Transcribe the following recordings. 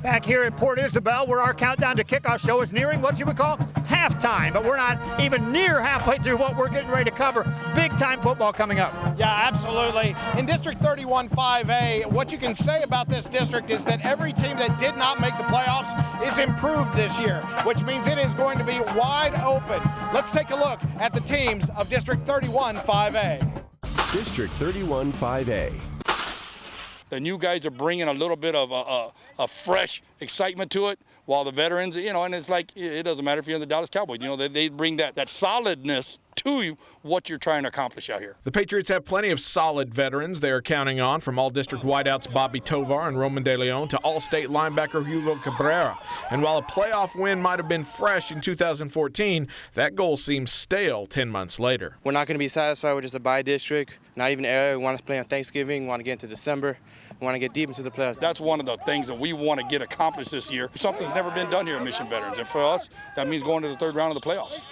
Back here at Port Isabel, where our countdown to kickoff show is nearing what you would call halftime, but we're not even near halfway through what we're getting ready to cover. Big time football coming up. Yeah, absolutely. In District 31 5A, what you can say about this district is that every team that did not make the playoffs is improved this year, which means it is going to be wide open. Let's take a look at the teams of District 31 5A. District 31 5A. The new guys are bringing a little bit of a fresh excitement to it, while the veterans, and it's like, it doesn't matter if you're in the Dallas Cowboys, they bring that solidness to you, what you're trying to accomplish out here. The Patriots have plenty of solid veterans they are counting on, from all-district wideouts Bobby Tovar and Roman De Leon to all-state linebacker Hugo Cabrera. And while a playoff win might have been fresh in 2014, that goal seems stale 10 months later. We're not going to be satisfied with just a bye district, not even an area. We want to play on Thanksgiving, we want to get into December. We want to get deep into the playoffs. That's one of the things that we want to get accomplished this year. Something's never been done here at Mission Veterans, and for us, that means going to the third round of the playoffs.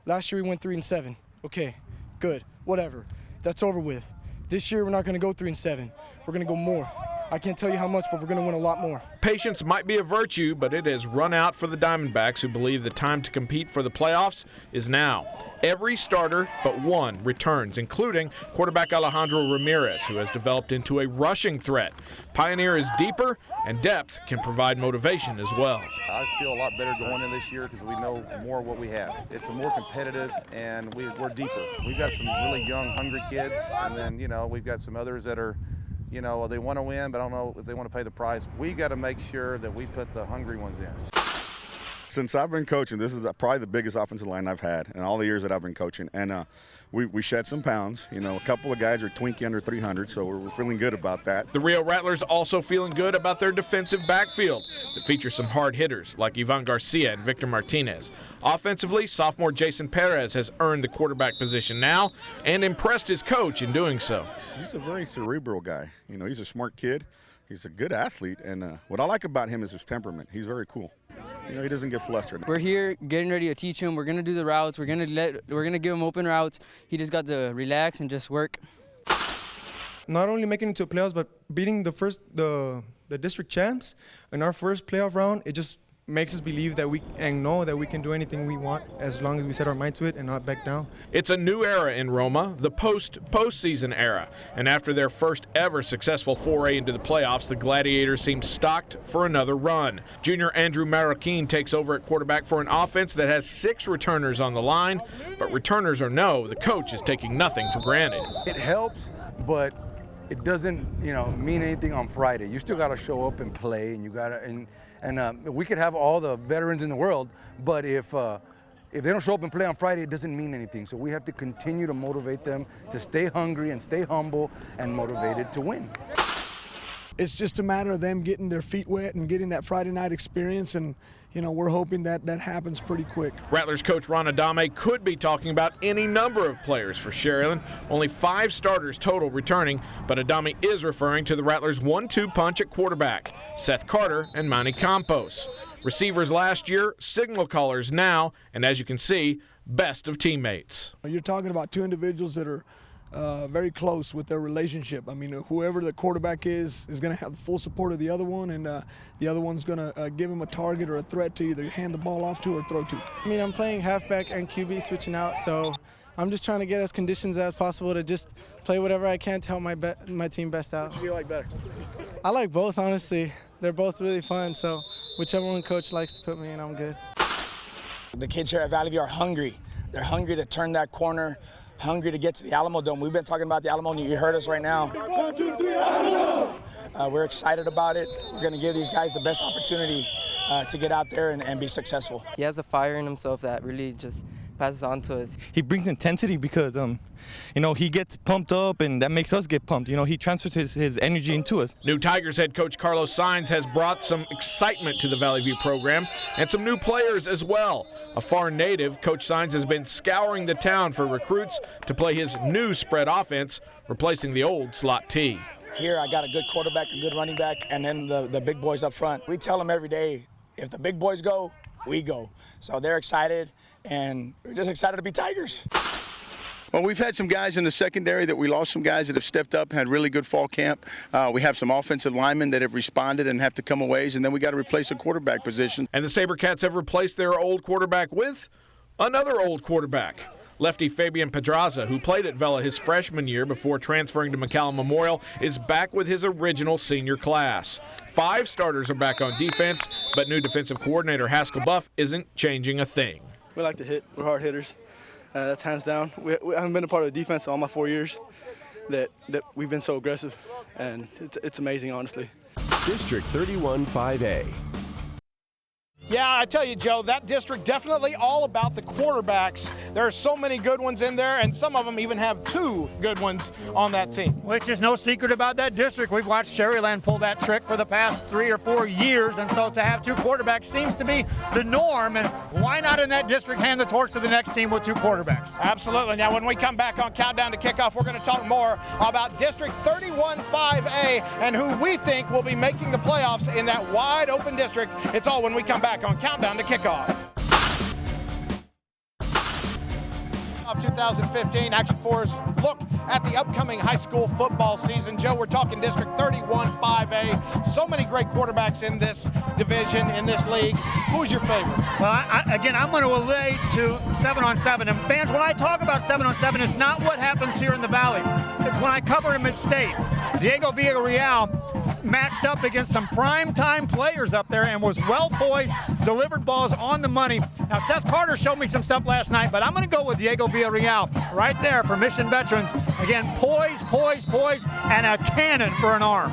Last year we went 3-7. Okay, good, whatever. That's over with. This year we're not going to go 3-7. We're going to go more. I can't tell you how much, but we're going to win a lot more. Patience might be a virtue, but it has run out for the Diamondbacks, who believe the time to compete for the playoffs is now. Every starter but one returns, including quarterback Alejandro Ramirez, who has developed into a rushing threat. Pioneer is deeper, and depth can provide motivation as well. I feel a lot better going in this year because we know more what we have. It's more competitive, and we're deeper. We've got some really young, hungry kids, and then, we've got some others that are, they want to win, but I don't know if they want to pay the price. We got to make sure that we put the hungry ones in. Since I've been coaching, this is probably the biggest offensive line I've had in all the years that I've been coaching. And we shed some pounds. A couple of guys are twinkie under 300, so we're feeling good about that. The Rio Rattlers also feeling good about their defensive backfield that features some hard hitters like Ivan Garcia and Victor Martinez. Offensively, sophomore Jason Perez has earned the quarterback position now and impressed his coach in doing so. He's a very cerebral guy. He's a smart kid. He's a good athlete, and what I like about him is his temperament. He's very cool. He doesn't get flustered. We're here getting ready to teach him. We're going to do the routes. We're going to give him open routes. He just got to relax and just work. Not only making it to playoffs, but beating the district champs in our first playoff round, it just makes us believe that know that we can do anything we want as long as we set our mind to it and not back down. It's a new era in Roma, the postseason era. And after their first ever successful foray into the playoffs, the Gladiators seem stocked for another run. Junior Andrew Marroquin takes over at quarterback for an offense that has 6 returners on the line. But returners or no, the coach is taking nothing for granted. It helps, but it doesn't, mean anything on Friday. You still got to show up and play, and you got to and we could have all the veterans in the world, but if they don't show up and play on Friday, it doesn't mean anything. So we have to continue to motivate them to stay hungry and stay humble and motivated to win. It's just a matter of them getting their feet wet and getting that Friday night experience, and we're hoping that happens pretty quick. Rattlers coach Ron Adame could be talking about any number of players for Sharyland. Only 5 starters total returning, but Adame is referring to the Rattlers' 1-2 punch at quarterback, Seth Carter and Manny Campos. Receivers last year, signal callers now, and as you can see, best of teammates. You're talking about 2 individuals that are very close with their relationship. I mean, whoever the quarterback is going to have the full support of the other one, and the other one's going to give him a target or a threat to either hand the ball off to or throw to. I mean, I'm playing halfback and QB switching out, so I'm just trying to get as conditions as possible to just play whatever I can to help my team best out. Which do you like better? I like both, honestly. They're both really fun, so whichever one coach likes to put me in, I'm good. The kids here at Valley View are hungry. They're hungry to turn that corner, hungry to get to the Alamo Dome. We've been talking about the Alamo, and you heard us right now. 1, 2, 3, Alamo! We're excited about it. We're going to give these guys the best opportunity to get out there and be successful. He has a fire in himself that really just passes on to us. He brings intensity because, he gets pumped up, and that makes us get pumped. He transfers his energy into us. New Tigers head coach Carlos Sainz has brought some excitement to the Valley View program and some new players as well. A far native, Coach Sainz has been scouring the town for recruits to play his new spread offense, replacing the old slot T. Here I got a good quarterback, a good running back, and then the big boys up front. We tell them every day, if the big boys go, we go. So they're excited, and we're just excited to be Tigers. Well, we've had some guys in the secondary that we lost, some guys that have stepped up and had really good fall camp. We have some offensive linemen that have responded and have to come a ways, and then we got to replace a quarterback position. And the SaberCats have replaced their old quarterback with another old quarterback. Lefty Fabian Pedraza, who played at Vela his freshman year before transferring to McCallum Memorial, is back with his original senior class. 5 starters are back on defense, but new defensive coordinator Haskell Buff isn't changing a thing. We like to hit. We're hard hitters. That's hands down. We haven't been a part of the defense all my 4 years that we've been so aggressive, and it's amazing, honestly. District 31 5A. Yeah, I tell you, Joe, that district definitely all about the quarterbacks. There are so many good ones in there, and some of them even have 2 good ones on that team. Which is no secret about that district. We've watched Sherryland pull that trick for the past 3 or 4 years, and so to have 2 quarterbacks seems to be the norm, and why not in that district hand the torch to the next team with 2 quarterbacks? Absolutely. Now, when we come back on Countdown to Kickoff, we're going to talk more about District 31 5A and who we think will be making the playoffs in that wide open district. It's all when we come back on Countdown to Kickoff. 2015 Action 4's look at the upcoming high school football season. Joe, we're talking District 31 5A. So many great quarterbacks in this division, in this league. Who's your favorite? Well, I'm going to relate to 7-on-7. And fans, when I talk about 7-on-7, it's not what happens here in the Valley. It's when I cover him at state. Diego Villarreal matched up against some prime-time players up there and was well-poised, delivered balls on the money. Now, Seth Carter showed me some stuff last night, but I'm going to go with Diego Villarreal right there for Mission Veterans. Again, poise, and a cannon for an arm.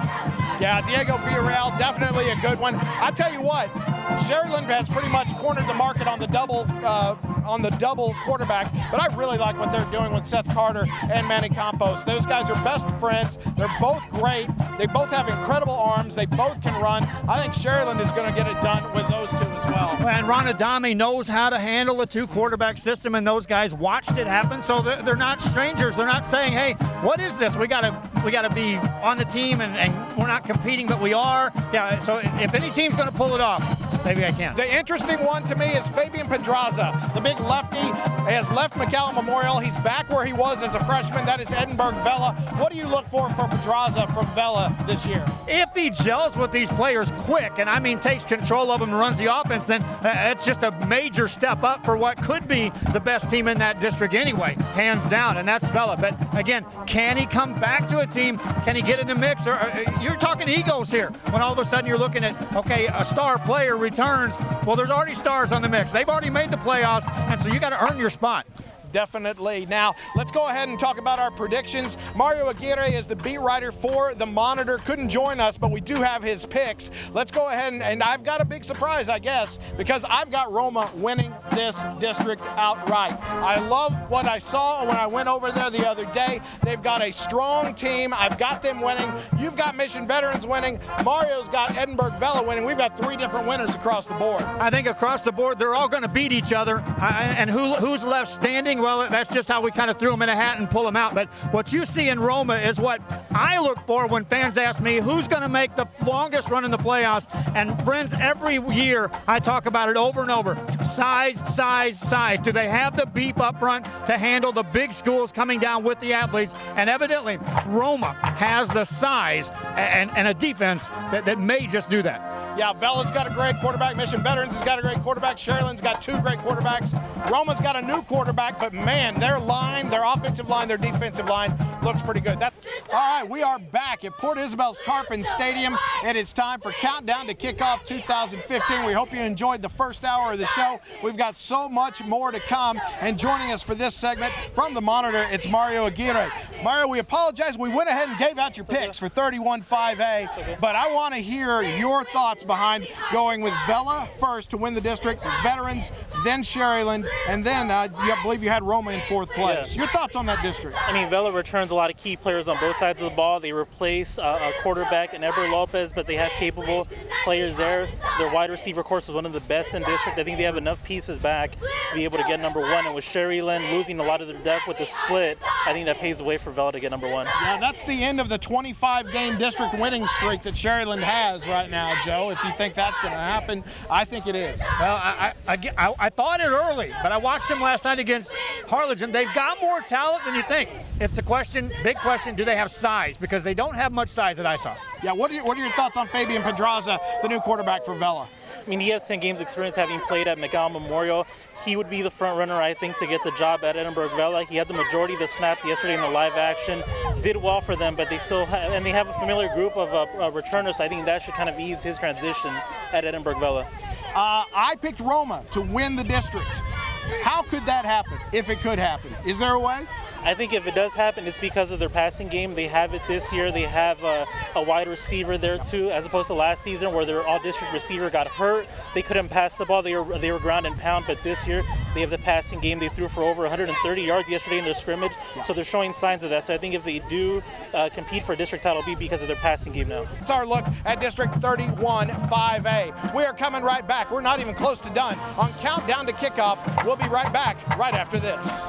Yeah, Diego Villarreal, definitely a good one. I tell you what, Sherryland has pretty much cornered the market on the double quarterback, but I really like what they're doing with Seth Carter and Manny Campos. Those guys are best friends. They're both great. They both have incredible arms. They both can run. I think Sherryland is going to get it done with those 2 as well. And Ron Adame knows how to handle a 2-quarterback system, and those guys watched it happen, so they're not strangers. They're not saying, hey, what is this? We gotta be on the team, and we're not competing, but we are. Yeah, so if any team's going to pull it off, maybe I can. The interesting one to me is Fabian Pedraza, the big lefty, has left McCallum Memorial. He's back where he was as a freshman. That is Edinburgh Vela. What do you look for Pedraza from Vela this year? If he gels with these players quick, and I mean takes control of them and runs the offense, then it's just a major step up for what could be the best team in that district anyway, hands down, and that's Vela. But again, can he come back to a team? Can he get in the mix? Or you're talking egos here when all of a sudden you're looking at, okay, a star player returns. Well, there's already stars on the mix. They've already made the playoffs, and so you got to earn your spot. Definitely. Now, let's go ahead and talk about our predictions. Mario Aguirre is the beat writer for the Monitor. Couldn't join us, but we do have his picks. Let's go ahead and I've got a big surprise, I guess, because I've got Roma winning this district outright. I love what I saw when I went over there the other day. They've got a strong team. I've got them winning. You've got Mission Veterans winning. Mario's got Edinburgh Vela winning. We've got 3 different winners across the board. I think across the board, they're all going to beat each other. And who's left standing? Well, that's just how we kind of threw them in a hat and pull them out. But what you see in Roma is what I look for when fans ask me who's going to make the longest run in the playoffs. And friends, every year I talk about it over and over. Size, size, size. Do they have the beef up front to handle the big schools coming down with the athletes? And evidently, Roma has the size and a defense that may just do that. Yeah, Vela's got a great quarterback. Mission Veterans has got a great quarterback. Sherryland's got 2 great quarterbacks. Roma's got a new quarterback, but man, their line, their offensive line, their defensive line looks pretty good. All right, we are back at Port Isabel's Tarpon Stadium. It is time for Countdown to Kickoff 2015. We hope you enjoyed the first hour of the show. We've got so much more to come. And joining us for this segment from the Monitor, it's Mario Aguirre. Mario, we apologize. We went ahead and gave out your picks for 31 5A, but I want to hear your thoughts behind going with Vela first to win the district, Veterans, then Sherryland, and then I believe you had Roma in 4th place. Yeah. Your thoughts on that district? I mean, Vela returns a lot of key players on both sides of the ball. They replace a quarterback in Eber Lopez, but they have capable players there. Their wide receiver course is one of the best in district. I think they have enough pieces back to be able to get number 1. And with Sherryland losing a lot of their depth with the split, I think that paves the way for Vela to get number 1. Yeah, that's the end of the 25-game district winning streak that Sherryland has right now, Joe. If you think that's going to happen, I think it is. Well, I thought it early, but I watched them last night against Harlingen, they've got more talent than you think. It's the question, big question, do they have size? Because they don't have much size that I saw. Yeah, what are your thoughts on Fabian Pedraza, the new quarterback for Vela? I mean, he has 10 games experience having played at McAllen Memorial. He would be the front runner, I think, to get the job at Edinburgh Vela. He had the majority of the snaps yesterday in the live action. Did well for them, but they still have, and they have a familiar group of returners, so I think that should kind of ease his transition at Edinburgh Vela. I picked Roma to win the district. How could that happen, if it could happen? Is there a way? I think if it does happen, it's because of their passing game. They have it this year. They have a wide receiver there too, as opposed to last season where their all-district receiver got hurt. They couldn't pass the ball. They were ground and pound, but this year they have the passing game. They threw for over 130 yards yesterday in their scrimmage, so they're showing signs of that. So I think if they do compete for district title, it'll be because of their passing game now. It's our look at District 31 5A. We are coming right back. We're not even close to done on Countdown to Kickoff. We'll be right back right after this.